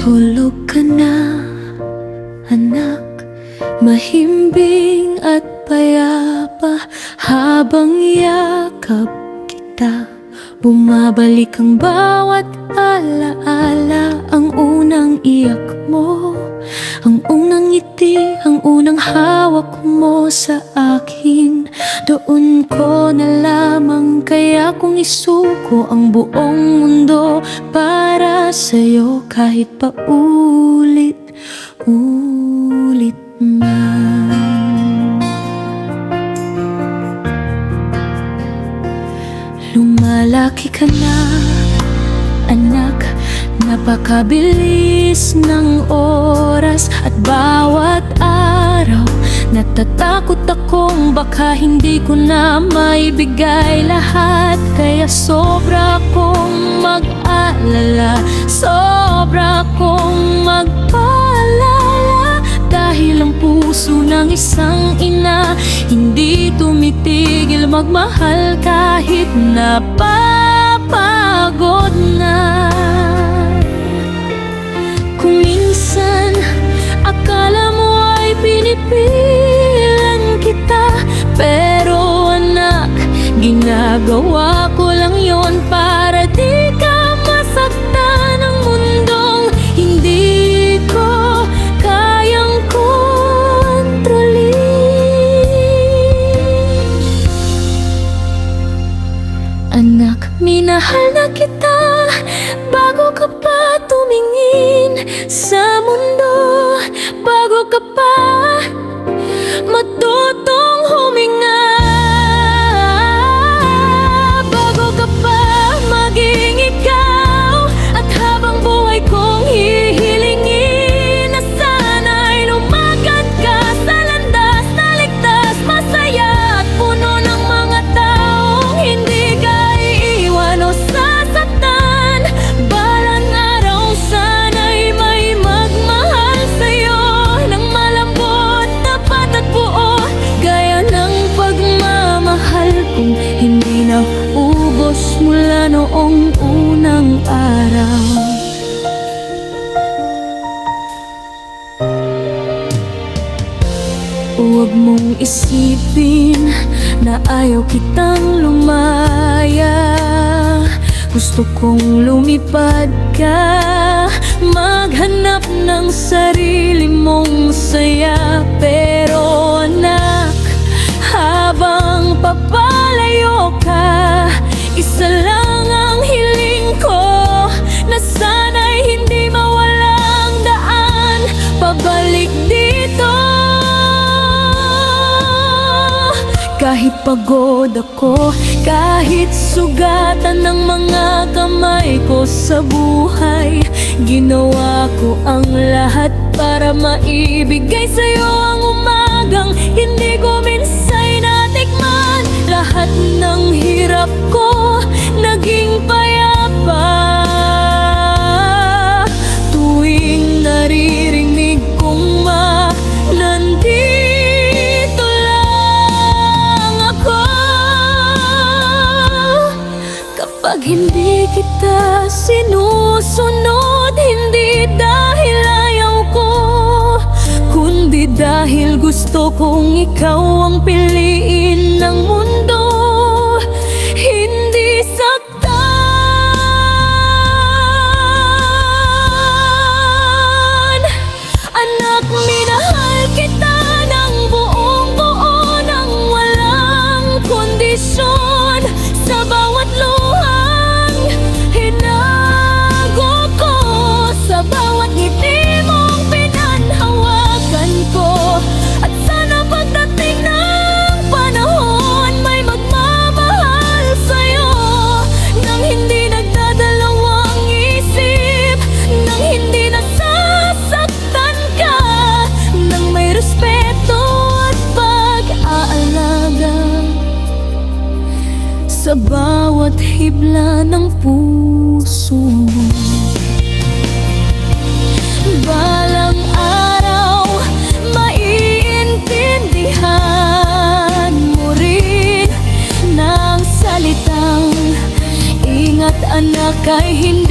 Tulog ka na, anak, mahimbing at payapa. Habang yakap kita, bumabalik ang bawat alaala. Ang unang iyak mo, ang unang ngiti, ang unang hawak mo sa akin. Doon ko nalaman kaya kung isuko ang buong mundo para sa'yo, kahit pa ulit-ulit man. Lumalaki ka na, anak, napakabilis ng oras at bawat araw natatakot akong baka hindi ko na maibigay lahat. Kaya sobra kong mag-alala, sobra kong magpaalala. Dahil ang puso ng isang ina hindi tumitigil magmahal kahit napapagod na. Kung minsan akala mo ay pinipilan kita, pero anak, ginagawa ko lang yon para di ka masaktan ng mundong hindi ko kayang kontrolin. Anak, minahal na kita bago ka pa tumingin sa mundo, bago ka pa matutong huminga, bago ka pa maging ikaw. At habang buhay kong hihilingin na sana'y lumakad ka sa landas na ligtas, masaya at puno ng mga taong hindi ka iiwan o sasaktan. Balang araw sana'y may magmahal sa'yo ng malambot, tapat at buo, gaya ng pagmamahal kong hindi na ubos mula noong unang araw. Huwag mong isipin na ayaw kitang lumaya. Gusto kong lumipad ka, maghanap ng sarili mong saya. Pero anak, habang papalayo ka, isa lang ang hiling ko, na sana'y hindi mawalang daan pabalik dito. Kahit pagod ako, kahit sugatan ng mga kamay ko sa buhay, ginawa ko ang lahat para maibigay sa'yo ang umagang hindi ko minsay natikman. Lahat ng hirap ko naging payapa tuwing naririnig kong nandito lang ako. Kapag hindi kita sinusunod, hindi dahil ayaw ko, kundi dahil gusto kong ikaw ang piliin ng mundo, hindi saktan. Anak, minahal kita ng buong buo, ng walang kondisyon. Sa bawat luhang hinago ko, sa bawat ngiti mong pinanhawakan ko. At sana pagdating ng panahon, may magmamahal sa'yo nang hindi nagdadalawang isip, nang hindi nasasaktan ka, nang may respeto at pag-aalaga sa bawat hibla ng puso mo. Balang araw, maiintindihan mo rin ng salitang ingat, anak, ay hindi